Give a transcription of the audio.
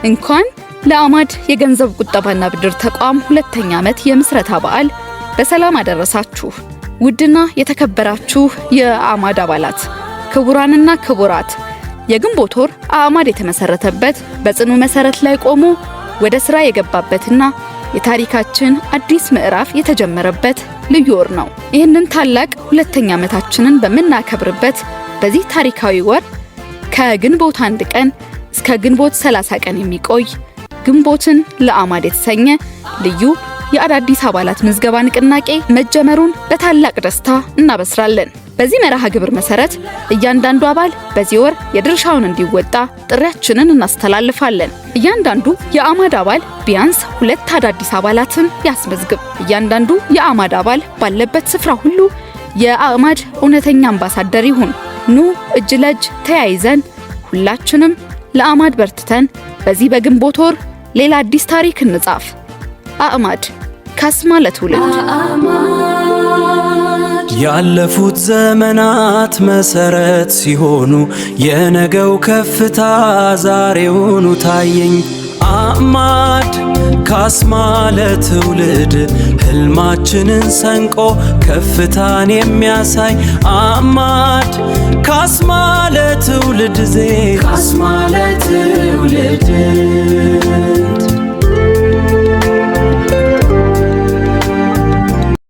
እንኳን ለአማድ የገንዘብ ቁጠባና ብድር ተቋም 2ኛ ዓመት የምስረታ በዓል በሰላም አደረሳችሁ። ውድና የተከበራችሁ የአማድ አባላት፣ ክቡራንና ክቡራት፣ የግንቦት ወር አማድ የተመሰረተበት በጽኑ መሰረት ላይ ቆሞ ወደ ስራ የገባበትና የታሪካችን አዲስ ምዕራፍ የተጀመረበት ልዩ ወር ነው። ይህንን ታላቅ 2ኛ ዓመታችንን በመናከብርበት በዚህ ታሪካዊ ወር ከግንቦት 1 ቀን እስከ ግንቦት 30 ቀን የሚቆይ ግንቦትን ለአማድ የተሰኘ ልዩ የአዳዲስ አባላት ምዝገባ ንቅናቄ መጀመሩን በታላቅ ደስታ እናበስራለን። በዚህ መርሃ ግብር መሰረት እያንዳንዱ አባል በዚህ ወር የድርሻውን እንዲወጣ ጥሪያችንን እናስተላልፋለን። እያንዳንዱ የአማድ አባል ቢያንስ 2 አዳዲስ አባላትን ያስመዝግብ። እያንዳንዱ የአማድ አባል ባለበት ስፍራ ሁሉ የአማድ እውነተኛ አምባሳደር ይሁን። ኑ እጅ ለእጅ ተያይዘን ሁላችንም ለአማድ በርትተን በዚህ በግንቦት ወር ሌላ አዲስ ታሪክ እንጻፍ። አማድ ካስማ ለትውልድ። ያለፉት ዘመናት መሰረት ሲሆኑ የነገው ከፍታ ዛሬውኑ ታየኝ። አማድ ካስማ ለትውልድ ህልማችንን ሰንቆ ከፍታን የሚያሳይ አማድ ካስማ ለትውልድ ካስማ ለትውልድ